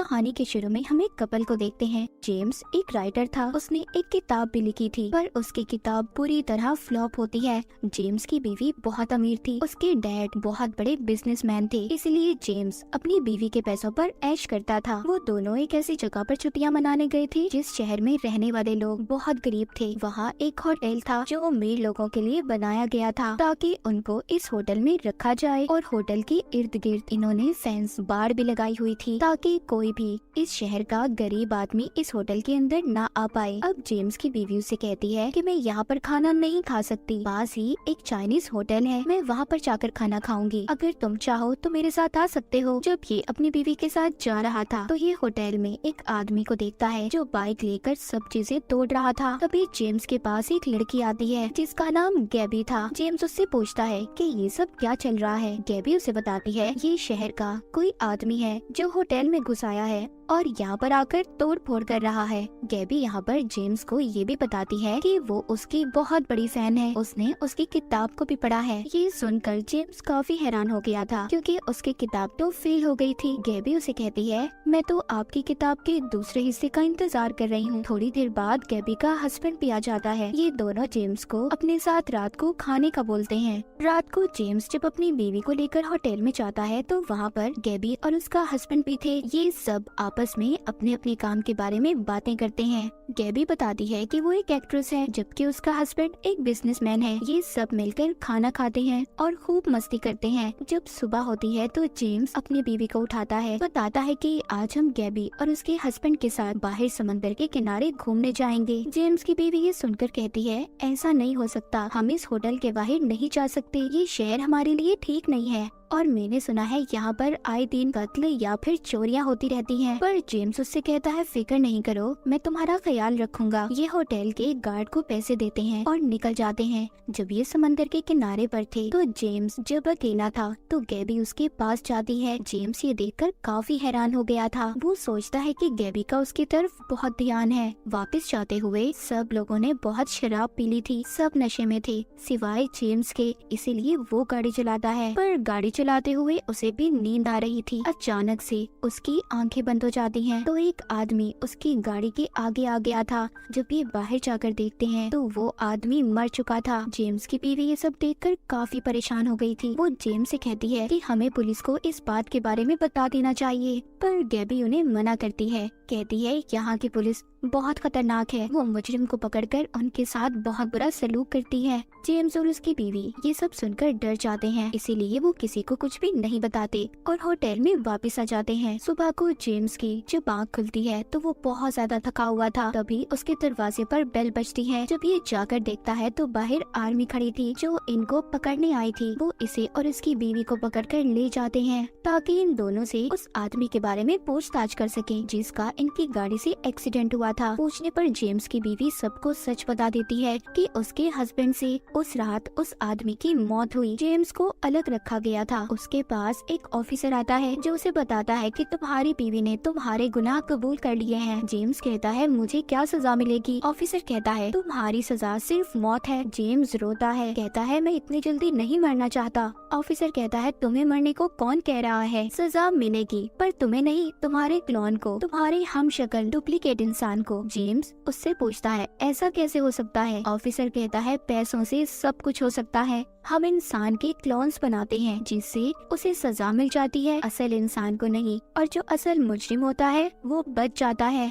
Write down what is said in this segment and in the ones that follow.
कहानी के शुरू में हम एक कपल को देखते हैं। जेम्स एक राइटर था, उसने एक किताब भी लिखी थी, पर उसकी किताब पूरी तरह फ्लॉप होती है। जेम्स की बीवी बहुत अमीर थी, उसके डैड बहुत बड़े बिजनेसमैन थे, इसलिए जेम्स अपनी बीवी के पैसों पर ऐश करता था। वो दोनों एक ऐसी जगह पर छुट्टियां मनाने गए थे जिस शहर में रहने वाले लोग बहुत गरीब थे। वहाँ एक होटल था जो अमीर लोगों के लिए बनाया गया था ताकि उनको इस होटल में रखा जाए, और होटल के इर्द गिर्द इन्होंने फेंस बाड़ भी लगाई हुई थी ताकि कोई भी इस शहर का गरीब आदमी इस होटल के अंदर ना आ पाए। अब जेम्स की बीवी उसे कहती है कि मैं यहाँ पर खाना नहीं खा सकती, पास ही एक चाइनीज होटल है, मैं वहाँ पर जाकर खाना खाऊंगी, अगर तुम चाहो तो मेरे साथ आ सकते हो। जब ये अपनी बीवी के साथ जा रहा था तो ये होटल में एक आदमी को देखता है जो बाइक लेकर सब चीजें तोड़ रहा था। तभी जेम्स के पास एक लड़की आती है जिसका नाम गैबी था। जेम्स उससे पूछता है कि ये सब क्या चल रहा है। गैबी उसे बताती है ये शहर का कोई आदमी है जो होटल में घुस आया है और यहाँ पर आकर तोड़ फोड़ कर रहा है। गैबी यहाँ पर जेम्स को ये भी बताती है कि वो उसकी बहुत बड़ी फैन है, उसने उसकी किताब को भी पढ़ा है। ये सुनकर जेम्स काफी हैरान हो गया था क्योंकि उसकी किताब तो फेल हो गई थी। गैबी उसे कहती है मैं तो आपकी किताब के दूसरे हिस्से का इंतजार कर रही हूँ। थोड़ी देर बाद गैबी का हस्बैंड भी आ जाता है। ये दोनों जेम्स को अपने साथ रात को खाने का बोलते हैं। रात को जेम्स जब अपनी बीवी को लेकर होटल में जाता है तो वहाँ पर गैबी और उसका हस्बैंड भी थे। ये सब आपस में अपने अपने काम के बारे में बातें करते हैं। गैबी बताती है कि वो एक एक्ट्रेस है जबकि उसका हस्बैंड एक बिजनेसमैन है। ये सब मिलकर खाना खाते हैं और खूब मस्ती करते हैं। जब सुबह होती है तो जेम्स अपनी बीवी को उठाता है, बताता है कि आज हम गैबी और उसके हस्बैंड के साथ बाहर समंदर के किनारे घूमने जाएंगे। जेम्स की बीवी ये सुनकर कहती है ऐसा नहीं हो सकता, हम इस होटल के बाहर नहीं जा सकते, ये शहर हमारे लिए ठीक नहीं है और मैंने सुना है यहाँ पर आए दिन कत्ल या फिर चोरियां होती रहती हैं। पर जेम्स उससे कहता है फिक्र नहीं करो, मैं तुम्हारा ख्याल रखूंगा। ये होटल के गार्ड को पैसे देते हैं और निकल जाते हैं। जब ये समंदर के किनारे पर थे तो जेम्स जब अकेला था तो गैबी उसके पास जाती है। जेम्स ये देखकर काफी हैरान हो गया था। वो सोचता है कि गैबी का उसकी तरफ बहुत ध्यान है। वापस जाते हुए सब लोगों ने बहुत शराब पी ली थी, सब नशे में थे सिवाय जेम्स के, इसीलिए वो गाड़ी चलाता है। पर गाड़ी चलाते हुए उसे भी नींद आ रही थी। अचानक से उसकी आंखें बंद हो जाती हैं तो एक आदमी उसकी गाड़ी के आगे आ गया था। जब ये बाहर जाकर देखते हैं तो वो आदमी मर चुका था। जेम्स की बीवी ये सब देखकर काफी परेशान हो गई थी। वो जेम्स से कहती है कि हमें पुलिस को इस बात के बारे में बता देना चाहिए, पर गैबी उन्हें मना करती है। कहती है यहाँ की पुलिस बहुत खतरनाक है, वो मुजरिम को पकड़कर उनके साथ बहुत बुरा सलूक करती है। जेम्स और उसकी बीवी ये सब सुनकर डर जाते हैं, इसीलिए वो किसी को कुछ भी नहीं बताते और होटल में वापस आ जाते हैं। सुबह को जेम्स की जब आँख खुलती है तो वो बहुत ज्यादा थका हुआ था। तभी उसके दरवाजे पर बेल बजती है। जब ये जाकर देखता है तो बाहर आर्मी खड़ी थी जो इनको पकड़ने आई थी। वो इसे और इसकी बीवी को पकड़कर ले जाते हैं ताकि इन दोनों से उस आदमी के बारे में पूछताछ कर सके जिसका इनकी गाड़ी से एक्सीडेंट हुआ था। पूछने पर जेम्स की बीवी सबको सच बता देती है कि उसके हस्बैंड से उस रात उस आदमी की मौत हुई। जेम्स को अलग रखा गया था। उसके पास एक ऑफिसर आता है जो उसे बताता है कि तुम्हारी बीवी ने तुम्हारे गुनाह कबूल कर लिए हैं। जेम्स कहता है मुझे क्या सजा मिलेगी? ऑफिसर कहता है तुम्हारी सजा सिर्फ मौत है। जेम्स रोता है, कहता है मैं इतनी जल्दी नहीं मरना चाहता। ऑफिसर कहता है तुम्हें मरने को कौन कह रहा है, सजा मिलेगी पर तुम्हें नहीं, तुम्हारे क्लोन को, तुम्हारे हमशक्ल डुप्लीकेट इंसान को। जेम्स उससे पूछता है ऐसा कैसे हो सकता है? ऑफिसर कहता है पैसों से सब कुछ हो सकता है, हम इंसान के क्लोन्स बनाते हैं जिससे उसे सजा मिल जाती है, असल इंसान को नहीं, और जो असल मुजरिम होता है वो बच जाता है।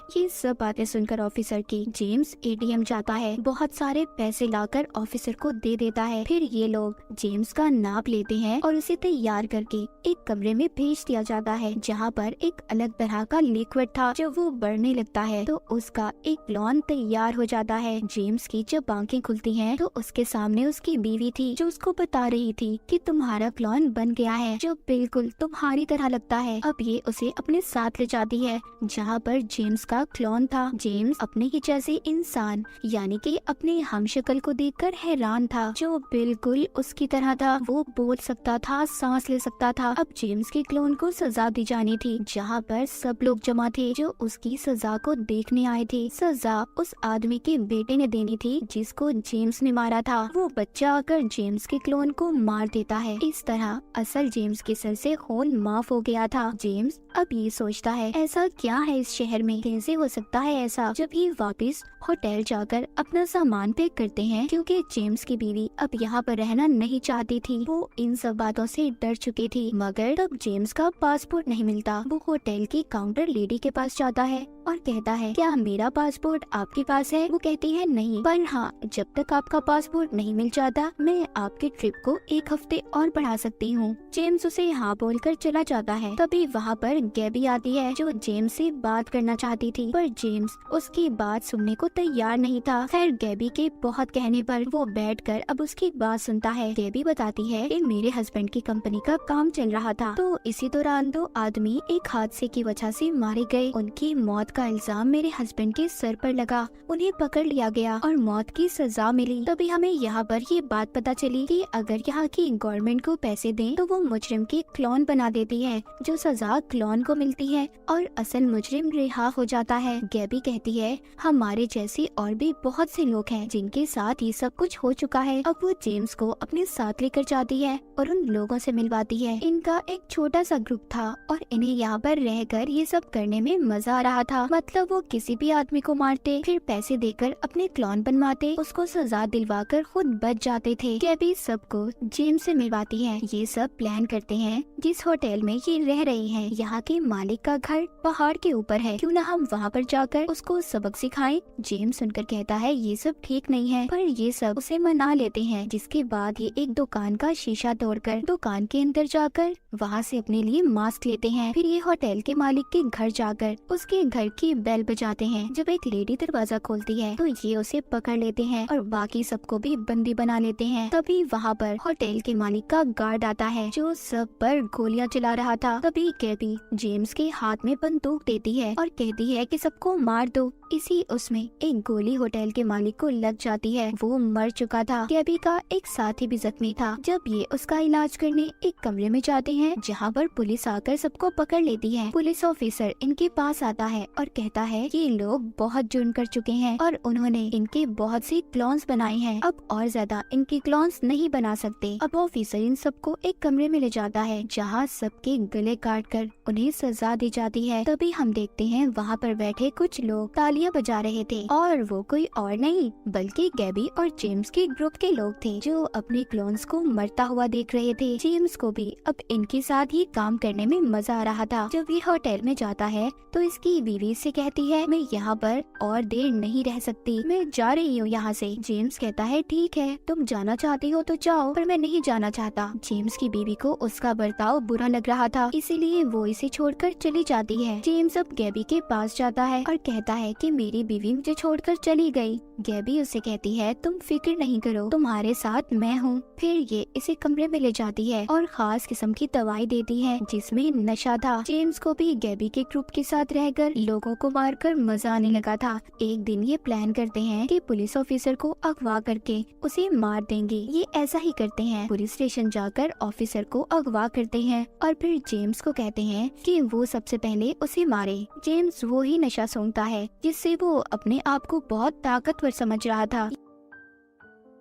ये सब बातें सुनकर ऑफिसर की जेम्स एटीएम जाता है, बहुत सारे पैसे लाकर ऑफिसर को दे देता है। फिर ये लोग जेम्स का नाप लेते हैं और उसे तैयार करके एक कमरे में भेज दिया जाता है जहाँ पर एक अलग तरह का लिक्विड था। जब वो बढ़ने लगता है तो उसका एक क्लोन तैयार हो जाता है। जेम्स की जब आंखें खुलती हैं तो उसके सामने उसकी बीवी थी जो उसको बता रही थी कि तुम्हारा क्लोन बन गया है जो बिल्कुल तुम्हारी तरह लगता है। अब ये उसे अपने साथ ले जाती है जहाँ पर जेम्स का क्लोन था। जेम्स अपने ही जैसे इंसान यानी कि अपने हमशक्ल को देखकर हैरान था, जो बिल्कुल उसकी तरह था। वो बोल सकता था, सांस ले सकता था। अब जेम्स के क्लोन को सजा दी जानी थी, जहाँ पर सब लोग जमा थे जो उसकी सजा को देखने आए थे। सजा उस आदमी के बेटे ने देनी थी जिसको जेम्स ने मारा था। वो बच्चा आकर जेम्स के क्लोन को मार देता है। इस तरह असल जेम्स के सर से खून माफ हो गया था। जेम्स अब ये सोचता है ऐसा क्या है इस शहर में, कैसे हो सकता है ऐसा। जब ये वापस होटल जाकर अपना सामान पैक करते हैं, क्योंकि जेम्स की बीवी अब यहाँ पर रहना नहीं चाहती थी। वो इन सब बातों से डर चुकी थी, मगर तब जेम्स का पासपोर्ट नहीं मिलता। वो होटल की काउंटर लेडी के पास जाता है और कहता है, क्या मेरा पासपोर्ट आपके पास है? वो कहती है नहीं, पर हाँ, जब तक आपका पासपोर्ट नहीं मिल जाता मैं आपके ट्रिप को 1 हफ्ते और बढ़ा सकती हूँ। जेम्स उसे हाँ बोलकर चला जाता है। तभी वहाँ पर गैबी आती है जो जेम्स से बात करना चाहती थी, पर जेम्स उसकी बात सुनने को तैयार नहीं था। खैर गैबी के बहुत कहने पर वो बैठकर अब उसकी बात सुनता है। गैबी बताती है कि मेरे हस्बैंड की कंपनी का काम चल रहा था, तो इसी दौरान 2 आदमी एक हादसे की वजह से मारे गए। उनकी मौत का इल्जाम मेरे हस्बैंड के सर पर लगा, उन्हें पकड़ लिया गया और मौत की सजा मिली। तभी हमें यहाँ पर ये बात पता चली कि अगर यहाँ की गवर्नमेंट को पैसे दें तो वो मुजरिम के क्लोन बना देती है, जो सजा क्लोन को मिलती है और असल मुजरिम रिहा हो जाता है। गैबी कहती है हमारे जैसे और भी बहुत से लोग हैं जिनके साथ ये सब कुछ हो चुका है। अब वो जेम्स को अपने साथ लेकर जाती है और उन लोगों से मिलवाती है। इनका एक छोटा सा ग्रुप था और इन्हें यहाँ पर रहकर ये सब करने में मजा आ रहा था। मतलब वो किसी भी आदमी को मारते, फिर पैसे देकर अपने क्लोन बनवाते, उसको सजा दिलवाकर खुद बच जाते थे। गैबी सबको जेम्स से मिलवाती है। ये सब प्लान करते हैं जिस होटल में ये रह रहे हैं, यहाँ के मालिक का घर पहाड़ के ऊपर है, क्यों ना हम वहाँ पर जाकर उसको सबक सिखाएं। जेम्स सुनकर कहता है ये सब ठीक नहीं है, पर ये सब उसे मना लेते हैं। जिसके बाद ये एक दुकान का शीशा तोड़कर दुकान के अंदर जाकर वहाँ से अपने लिए मास्क लेते हैं। फिर ये होटल के मालिक के घर जाकर उसके घर की बेल बजाते हैं। जब एक लेडी दरवाजा खोलती है तो ये उसे पकड़ लेते हैं और बाकी सबको भी बंदी बना लेते हैं। तभी वहाँ पर होटल के मालिक का गार्ड आता है जो सब पर गोलियां चला रहा था। तभी गैबी जेम्स के हाथ में बंदूक देती है और कहती है कि सबको मार दो। इसी उसमें एक गोली होटल के मालिक को लग जाती है, वो मर चुका था। गैबी का एक साथी भी जख्मी था। जब ये उसका इलाज करने एक कमरे में जाते हैं जहाँ पर पुलिस आकर सबको पकड़ लेती है। पुलिस ऑफिसर इनके पास आता है और कहता है ये लोग बहुत जुर्म कर चुके हैं और उन्होंने इनके बहुत सी क्लोन्स बनाए हैं, अब और ज्यादा इनके क्लोन्स नहीं बना सकते। अब ऑफिसर इन सबको एक कमरे में ले जाता है जहाँ सबके गले काट कर उन्हें सजा दी जाती है। तभी हम देखते हैं वहाँ पर बैठे कुछ लोग तालियां बजा रहे थे और वो कोई और नहीं बल्कि गैबी और जेम्स के ग्रुप के लोग थे जो अपने क्लोन्स को मरता हुआ देख रहे थे। जेम्स को भी अब इनके साथ ही काम करने में मजा आ रहा था। जब ये होटल में जाता है तो इसकी बीवी से कहती है मैं यहाँ पर और देर नहीं रह सकती, मैं जा रही हूँ यहाँ से। जेम्स कहता है ठीक है, तुम जाना चाहती हो तो जाओ, पर मैं नहीं जाना चाहता। जेम्स की बीवी को उसका बर्ताव बुरा लग रहा था, इसीलिए वो इसे छोड़कर चली जाती है। जेम्स अब गैबी के पास जाता है और कहता है कि मेरी बीवी मुझे छोड़कर चली गई। गैबी उसे कहती है तुम फिक्र नहीं करो, तुम्हारे साथ मैं हूँ। फिर ये इसे कमरे में ले जाती है और खास किस्म की दवाई देती है जिसमें नशा था। जेम्स को भी गैबी के ग्रुप के साथ रहकर लोगों को मारकर मजा आने लगा था। एक दिन ये प्लान करते हैं कि पुलिस ऑफिसर को अगवा करके उसे मार देंगे। ये ऐसा ही करते हैं, पुलिस स्टेशन जाकर ऑफिसर को अगवा करते हैं और फिर जेम्स को कहते हैं कि वो सबसे पहले उसे मारे। जेम्स वो ही नशा सूंघता है जिससे वो अपने आप को बहुत ताकतवर समझ रहा था।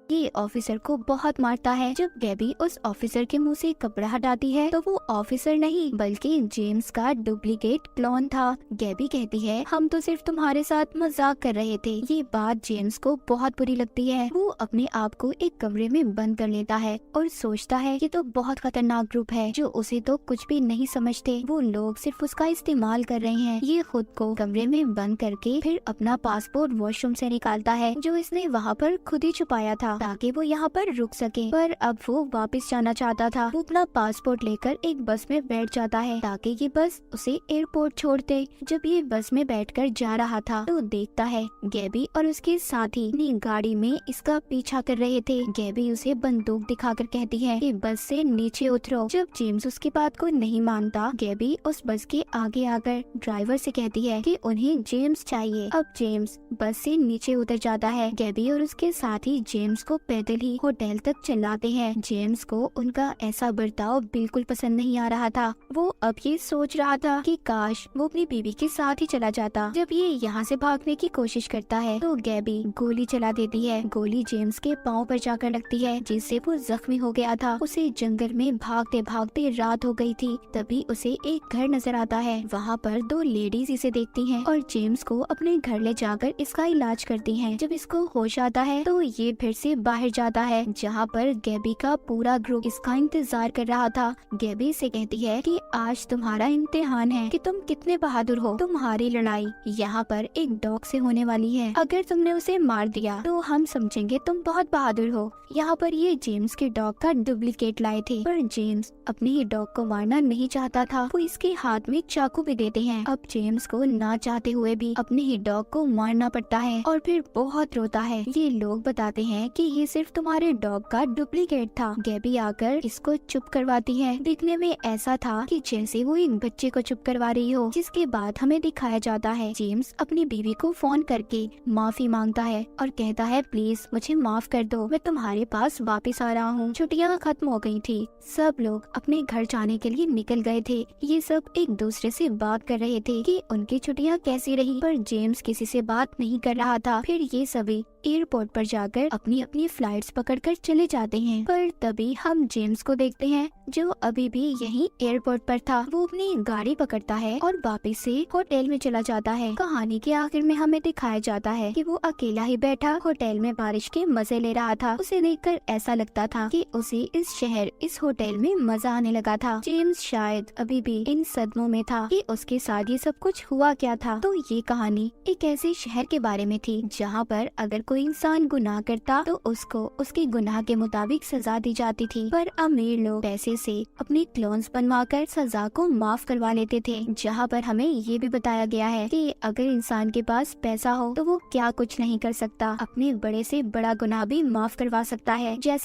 ये ऑफिसर को बहुत मारता है। जब गैबी उस ऑफिसर के मुंह से कपड़ा हटाती है तो वो ऑफिसर नहीं बल्कि जेम्स का डुप्लीकेट क्लोन था। गैबी कहती है हम तो सिर्फ तुम्हारे साथ मजाक कर रहे थे। ये बात जेम्स को बहुत बुरी लगती है। वो अपने आप को एक कमरे में बंद कर लेता है और सोचता है ये तो बहुत खतरनाक ग्रुप है जो उसे तो कुछ भी नहीं समझते, वो लोग सिर्फ उसका इस्तेमाल कर रहे हैं। ये खुद को कमरे में बंद करके फिर अपना पासपोर्ट वॉशरूम से निकालता है जो इसने वहाँ पर खुद ही छुपाया था। था ताकि वो यहाँ पर रुक सके, पर अब वो वापस जाना चाहता था। वो अपना पासपोर्ट लेकर एक बस में बैठ जाता है ताकि ये बस उसे एयरपोर्ट छोड़ दे। जब ये बस में बैठकर जा रहा था तो देखता है गैबी और उसके साथी अपनी गाड़ी में इसका पीछा कर रहे थे। गैबी उसे बंदूक दिखाकर कहती है कि बस से नीचे उतरो। जब जेम्स उसकी बात को नहीं मानता, गैबी उस बस के आगे आकर ड्राइवर से कहती है कि उन्हें जेम्स चाहिए। अब जेम्स बस से नीचे उतर जाता है। गैबी और उसके साथी जेम्स को पैदल ही होटल तक चलाते हैं। जेम्स को उनका ऐसा बर्ताव बिल्कुल पसंद नहीं आ रहा था। वो अब ये सोच रहा था कि काश वो अपनी बीवी के साथ ही चला जाता। जब ये यहाँ से भागने की कोशिश करता है तो गैबी गोली चला देती है। गोली जेम्स के पाँव पर जाकर लगती है, जिससे वो जख्मी हो गया था। उसे जंगल में भागते भागते रात हो गई थी। तभी उसे एक घर नजर आता है। वहाँ पर दो लेडीज इसे देखती हैं और जेम्स को अपने घर ले जाकर इसका इलाज करती हैं। जब इसको होश आता है तो ये फिर से बाहर जाता है, जहाँ पर गैबी का पूरा ग्रुप इसका इंतजार कर रहा था। गैबी से कहती है कि आज तुम्हारा इम्तिहान है कि तुम कितने बहादुर हो। तुम्हारी लड़ाई यहाँ पर एक डॉग से होने वाली है। अगर तुमने उसे मार दिया तो हम समझेंगे तुम बहुत बहादुर हो। यहाँ पर ये जेम्स के डॉग का डुप्लीकेट लाए थे, पर जेम्स अपने ही डॉग को मारना नहीं चाहता था। वो इसके हाथ में चाकू भी देते हैं। अब जेम्स को ना चाहते हुए भी अपने ही डॉग को मारना पड़ता है और फिर बहुत रोता है। ये लोग बताते हैं कि ये सिर्फ तुम्हारे डॉग का डुप्लीकेट था। गैबी आकर इसको चुप करवाती है। दिखने में ऐसा था कि जैसे वो एक बच्चे को चुप करवा रही हो। जिसके बाद हमें दिखाया जाता है जेम्स अपनी बीवी को फोन करके माफी मांगता है और कहता है प्लीज मुझे माफ कर दो, मैं तुम्हारे पास वापस आ रहा हूँ। छुट्टियाँ खत्म हो गई थी। सब लोग अपने घर जाने के लिए निकल गए थे। ये सब एक दूसरे से बात कर रहे थे कि उनकी छुट्टियाँ कैसी रही, पर जेम्स किसी से बात नहीं कर रहा था। फिर ये सभी एयरपोर्ट पर जाकर अपनी अपनी फ्लाइट्स पकड़कर चले जाते हैं। पर तभी हम जेम्स को देखते हैं जो अभी भी यहीं एयरपोर्ट पर था। वो अपनी गाड़ी पकड़ता है और वापस से होटल में चला जाता है। कहानी के आखिर में हमें दिखाया जाता है कि वो अकेला ही बैठा होटल में बारिश के मजे ले रहा था। उसे देखकर ऐसा लगता था कि उसे इस शहर, इस होटल में मजा आने लगा था। जेम्स शायद अभी भी इन सदमों में था कि उसके साथ ये सब कुछ हुआ क्या था। तो ये कहानी एक ऐसे शहर के बारे में थी जहाँ पर अगर कोई इंसान गुनाह करता तो उसको उसके गुनाह के मुताबिक सजा दी जाती थी। पर अमीर लोग पैसे से अपने क्लोन्स बनवाकर सजा को माफ करवा लेते थे। जहाँ पर हमें ये भी बताया गया है कि अगर इंसान के पास पैसा हो तो वो क्या कुछ नहीं कर सकता, अपने बड़े से बड़ा गुनाह भी माफ करवा सकता है। जैसा